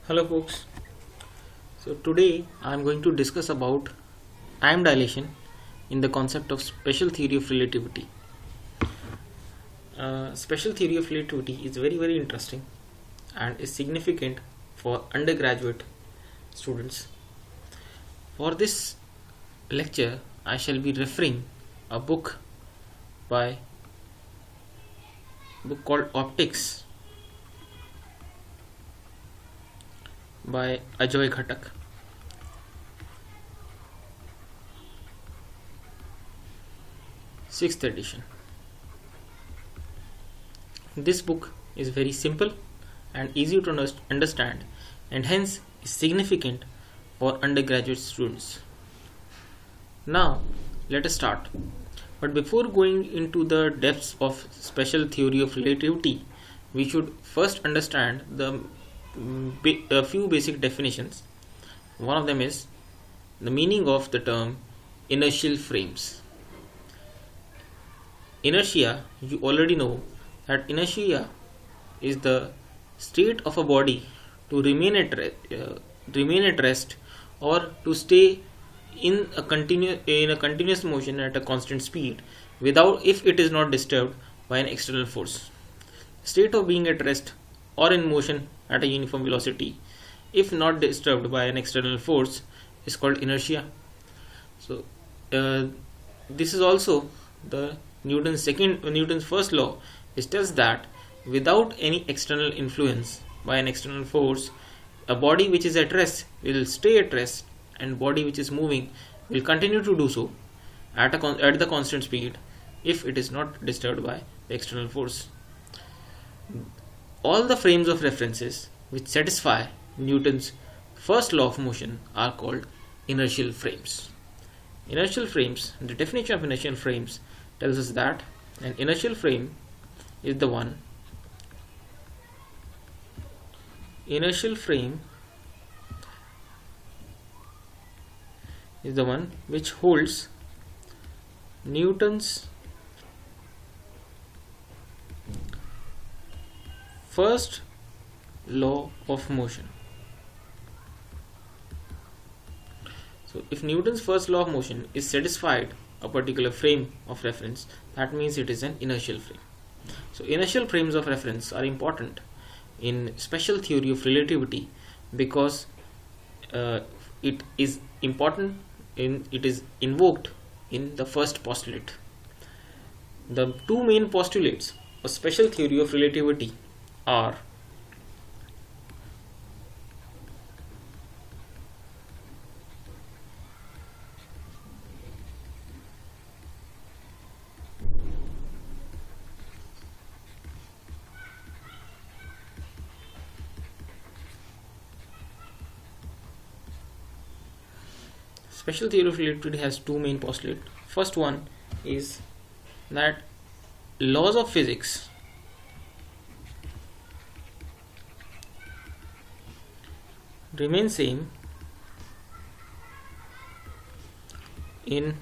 Hello folks. So today I am going to discuss about time dilation in the concept of special theory of relativity. Special theory of relativity is very interesting and is significant for undergraduate students. For this lecture I shall be referring a book called Optics by Ajoy Ghatak. Sixth edition. This book is very simple and easy to understand and hence is significant for undergraduate students. Now let us start. But before going into the depths of special theory of relativity, we should first understand a few basic definitions. One of them is the meaning of the term inertial frames. Inertia, you already know that inertia is the state of a body to remain at rest or to stay in a continuous motion at a constant speed if it is not disturbed by an external force. State of being at rest or in motion at a uniform velocity, if not disturbed by an external force, is called inertia. So this is also the Newton's first law, which tells that without any external influence by an external force, a body which is at rest will stay at rest, and body which is moving will continue to do so at the constant speed if it is not disturbed by the external force. All the frames of references which satisfy Newton's first law of motion are called inertial frames. Inertial frames, the definition of inertial frames tells us that an inertial frame is the one which holds Newton's first law of motion. So if Newton's first law of motion is satisfied a particular frame of reference, that means it is an inertial frame. So inertial frames of reference are important in special theory of relativity because it is invoked in the first postulate. The two main postulates of special theory of relativity are special theory of relativity has two main postulates. First one is that laws of physics remain same in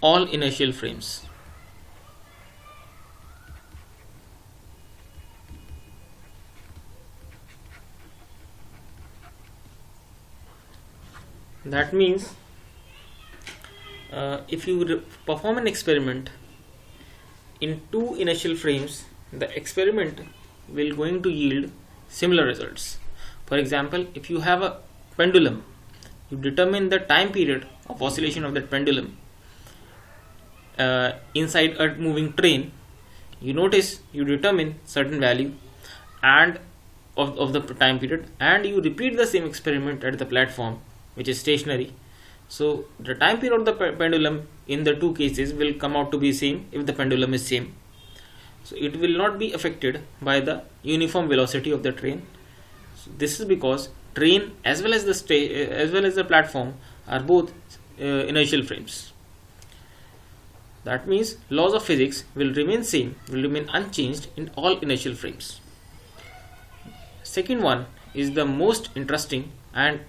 all inertial frames. That means if you perform an experiment in two inertial frames, the experiment will going to yield similar results. For example, if you have a pendulum, you determine the time period of oscillation of that pendulum inside a moving train. You notice you determine certain value and of the time period, and you repeat the same experiment at the platform which is stationary. So the time period of the pendulum in the two cases will come out to be same if the pendulum is same. So it will not be affected by the uniform velocity of the train. So this is because train as well as the platform are both inertial frames. That means laws of physics will remain unchanged in all inertial frames. Second one is the most interesting and